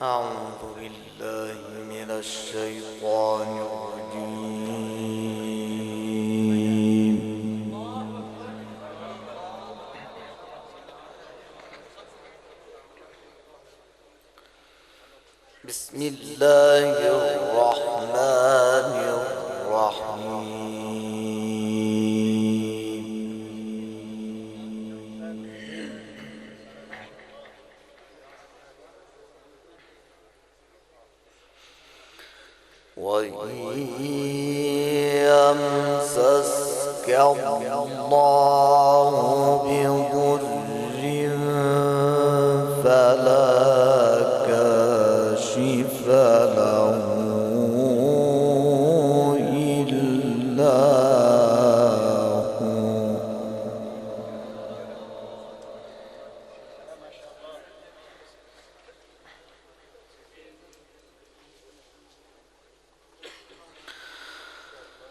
أعوذ بالله من الشيطان الرجيم. بسم الله الرحمن الرحيم. وإن يمسسك الله بضر فلا كاشف له إلا هو،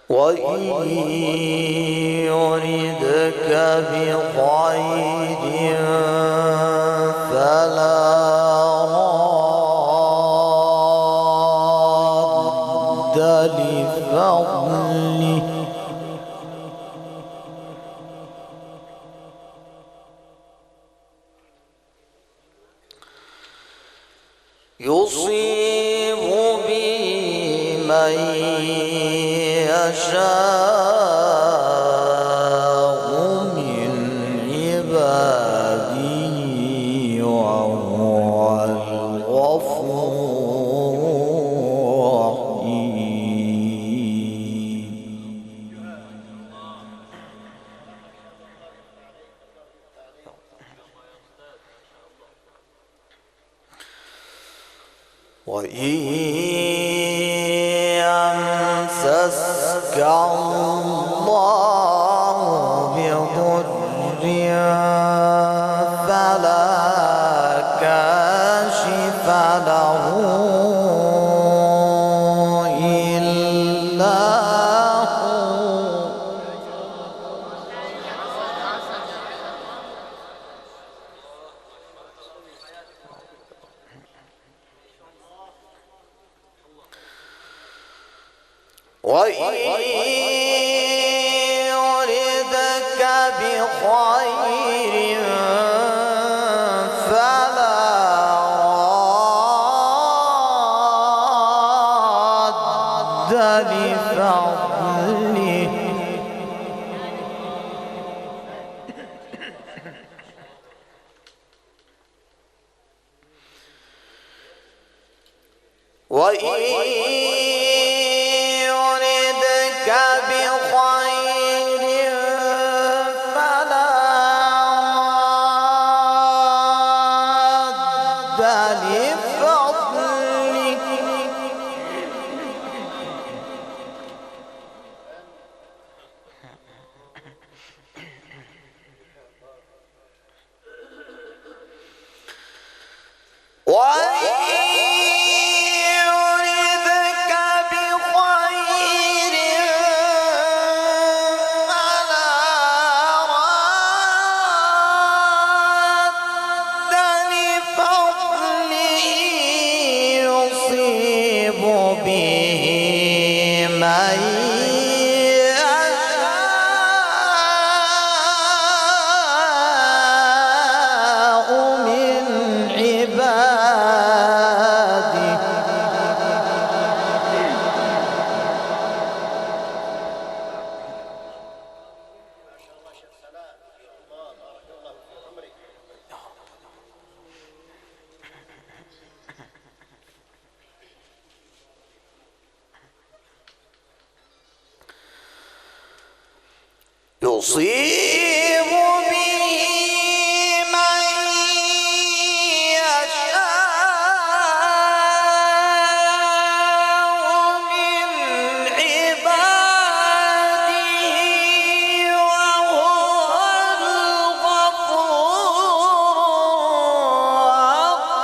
وإن يردك بخير فلا راد لفضله، يصيب به من يشاء من عباده وهو الغفور الرحيم. وإن يمسسك الله بضر فلا كاشف له إلا هو، وإن يردك بخير فلا راد لفضله، وإن يردك بخير فلا راد لفضله، به من يشاء من عباده يصيب به من يشاء من عباده وهو الغفور الرحيم.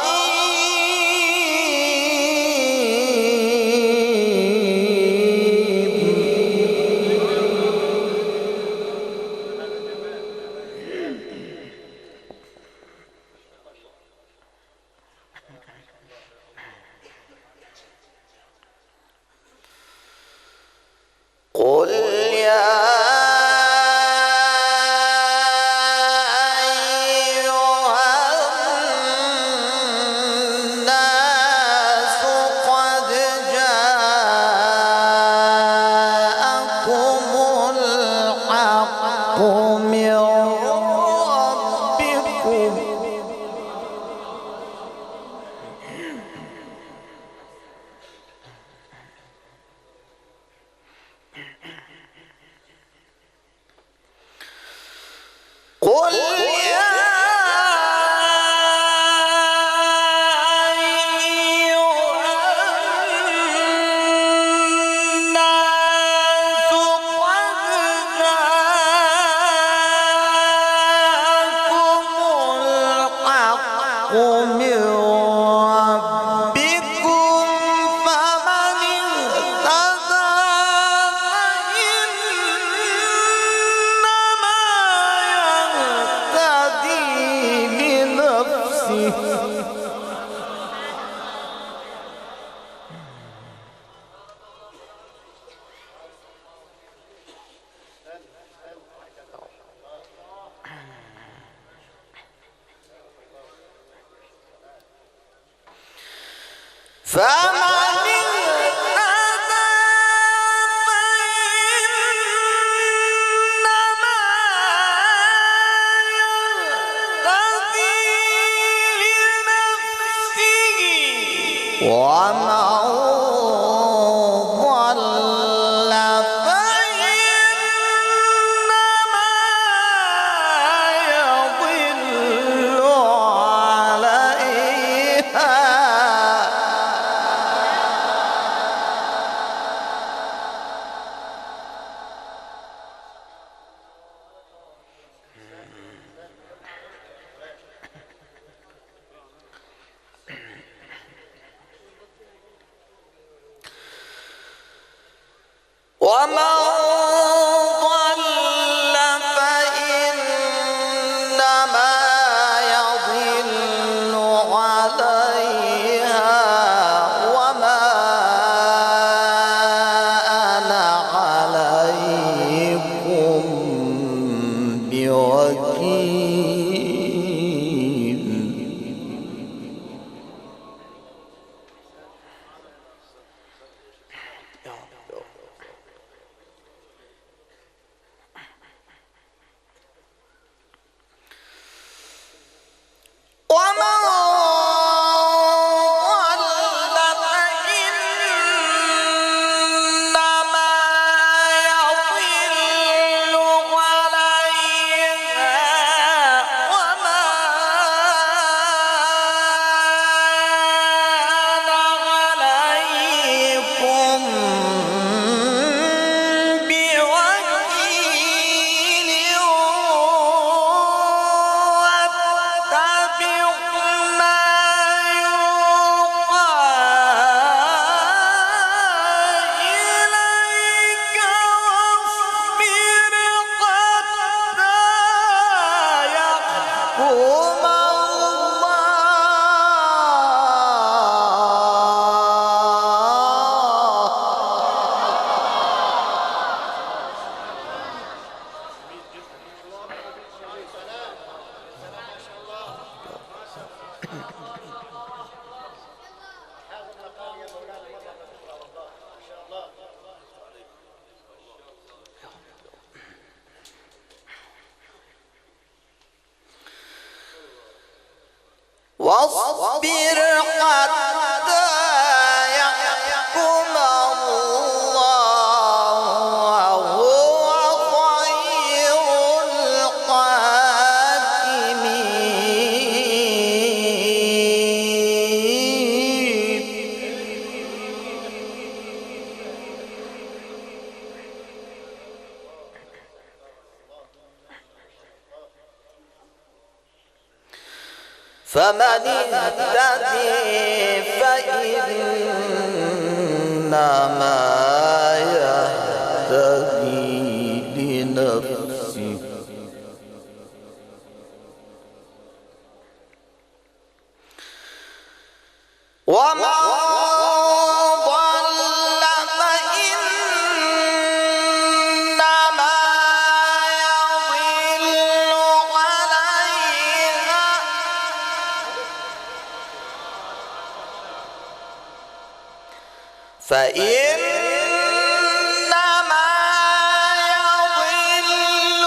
من ربكم فمن اهتدى فإنما يهتدي لنفسه فمن اهتدى فإنما يهتدي لنفسه ومن ضل فإنما يضل عليها ومن ضل فإنما يضل عليها وما أنا عليكم بوكيل ومن ضل فإنما يضل عليها وما أنا عليكم بوكيل واتبع ما يوحى إليك واصبر حتى يحكم واصبر حتى يحكم الله وهو خير فمن اهتدي فإنما يهتدي لنفسه ومن ضل فإنما يضل عليها فإنما يضل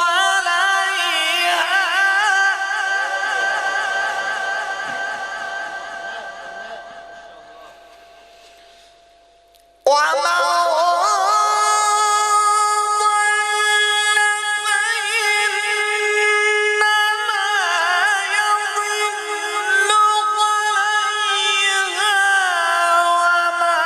عليها ومن ضل فإنما يضل عليها وما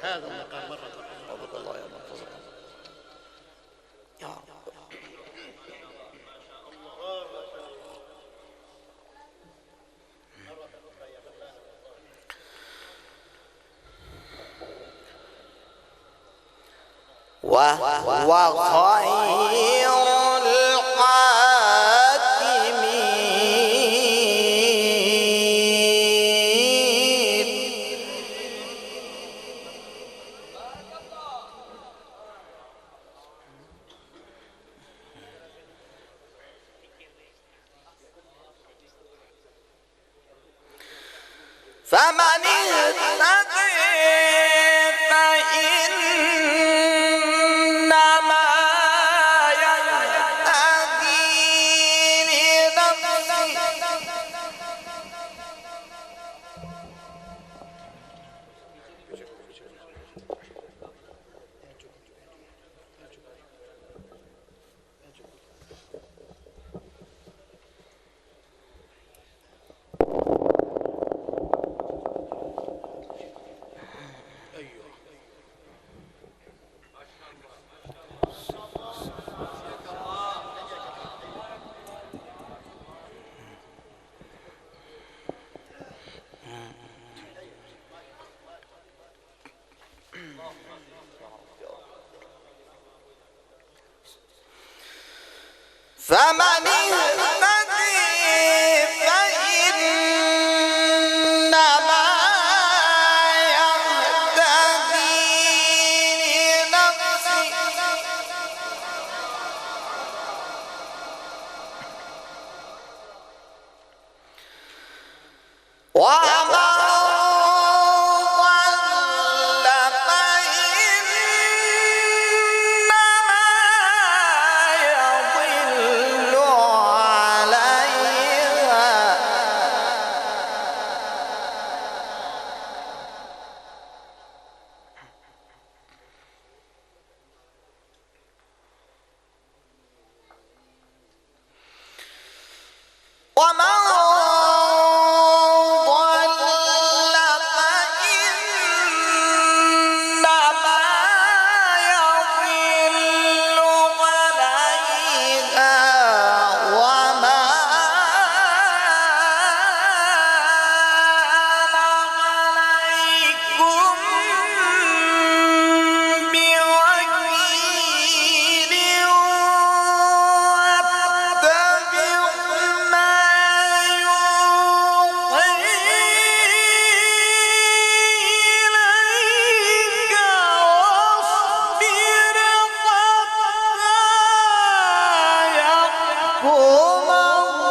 هذا المقام مرة. حفظك الله يا رب. يا رب. وهو خير الحاكمين. فمن اهتدى فإنما يهتدي لنفسه. فمن اهتدي فإنما يهتدي لنفسه. ومن ضل فإنما يضل عليها. ومن ضل فإنما يضل عليها وما أنا عليكم بوكيل. واتبع ما يوحي إليك واصبر حتى يحكم الله.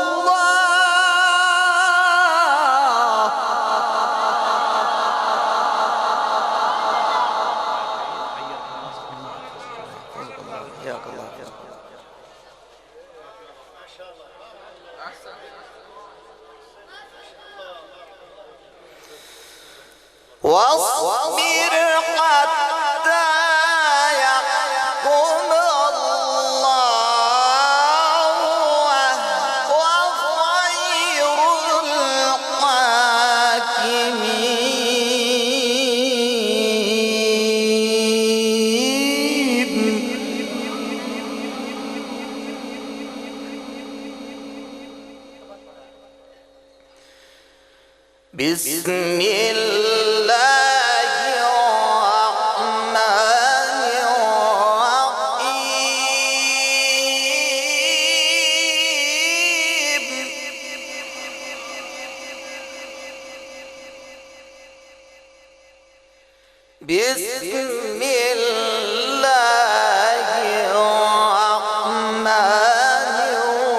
حياك الله. واصبر حتى يحكم الله وهو خير الحاكمين. بسم الله الرحمن الرحيم. بسم الله الرحمن الرحيم.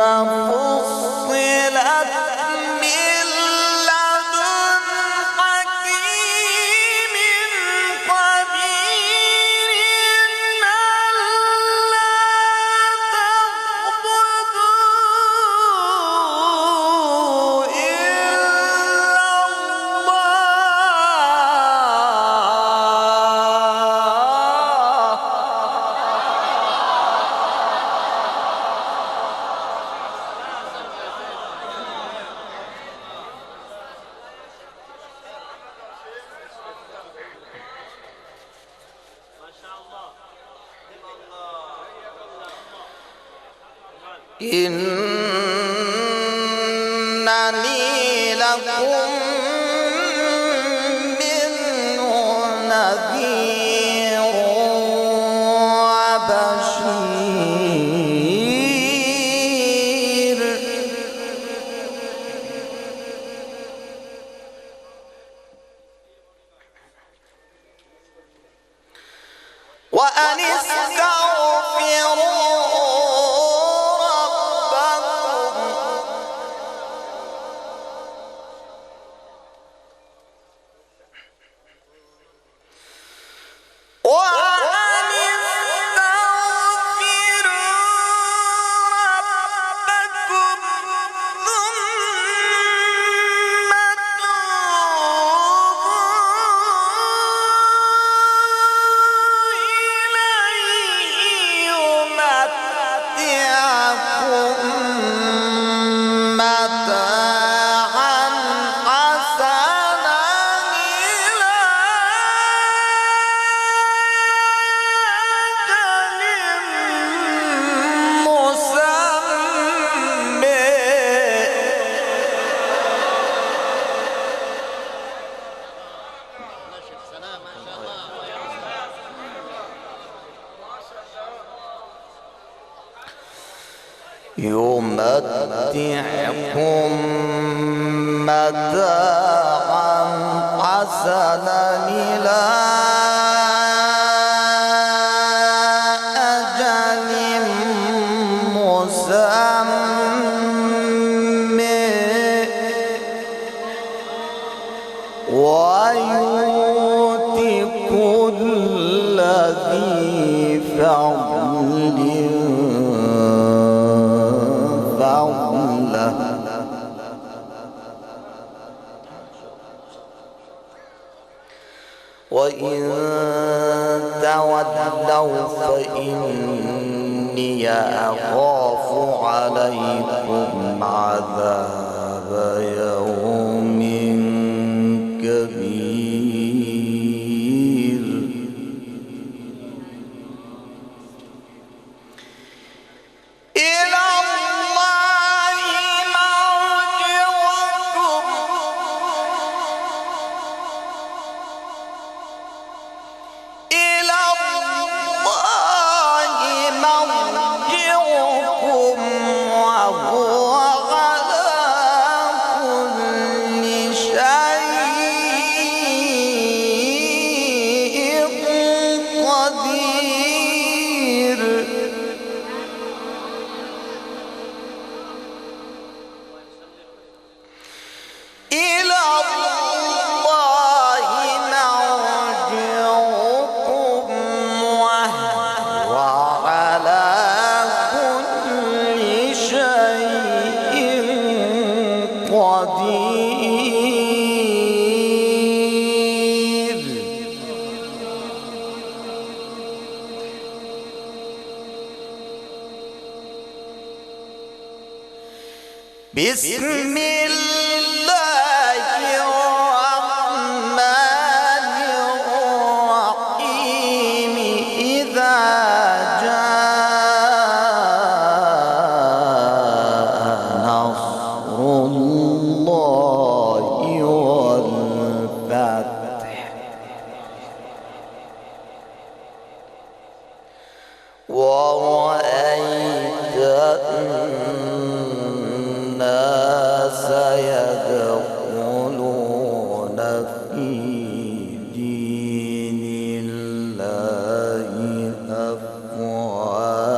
فصلت من لدن حكيم خبير ألا تعبدوا إلا إنني لكم منه نذير وبشير وأن استغفروا يمتعكم متاعا حسنا إلى أجل مسمى ويؤتي كل ذي فضل فضله وإن تولوا فإني أخاف عليكم عذاب يوم كبير إلى الله مرجعكم إلى الله مرجعكم وهو على كل شيء قدير إلى الله مرجعكم وهو على كل شيء قدير بسم الله الرحمن الرحيم إذا جاء نصر الله والفتح ورأيت الناس يدخلون في دين الله أفواجا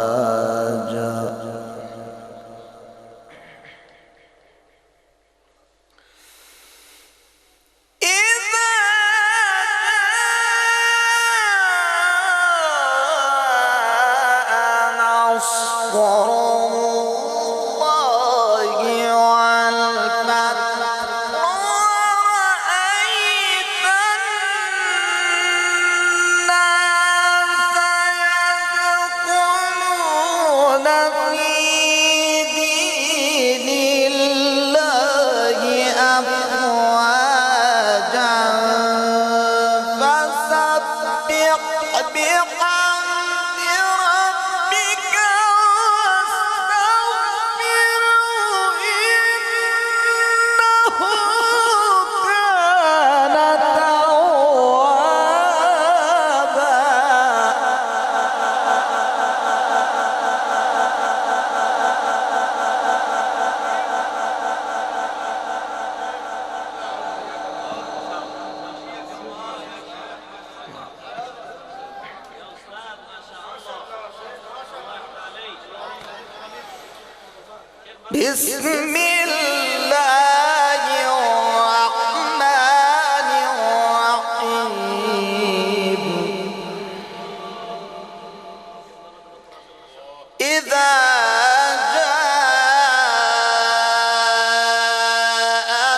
بسم الله الرحمن الرحيم إذا جاء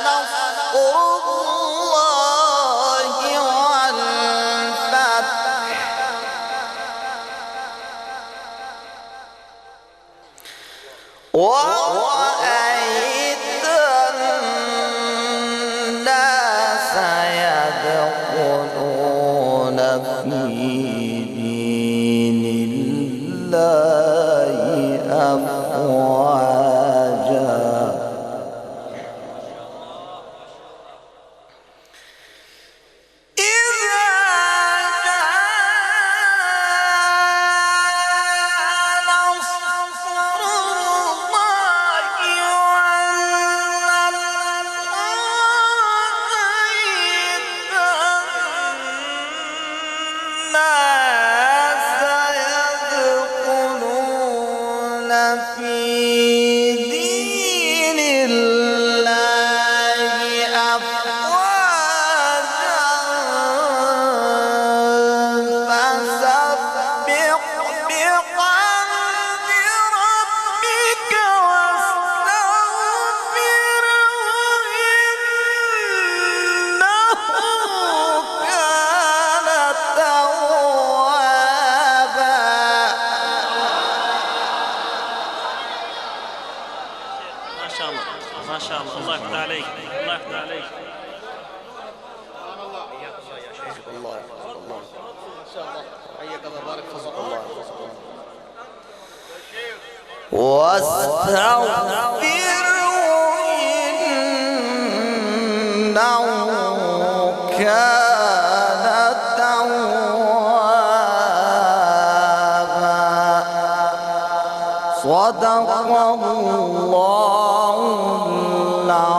نصر الله والفتح ورأيت الناس يدخلون في دين الله أفواجا في دين الله أفواجا فسبح بحمد ربك واستغفره إنه كان توابا. ما شاء الله الله يفتح عليك الله يفتح عليك. الله ما شاء الله حياك الله بارك فيك الله واستغفره إنه كان توابا. صدق الله العظيم.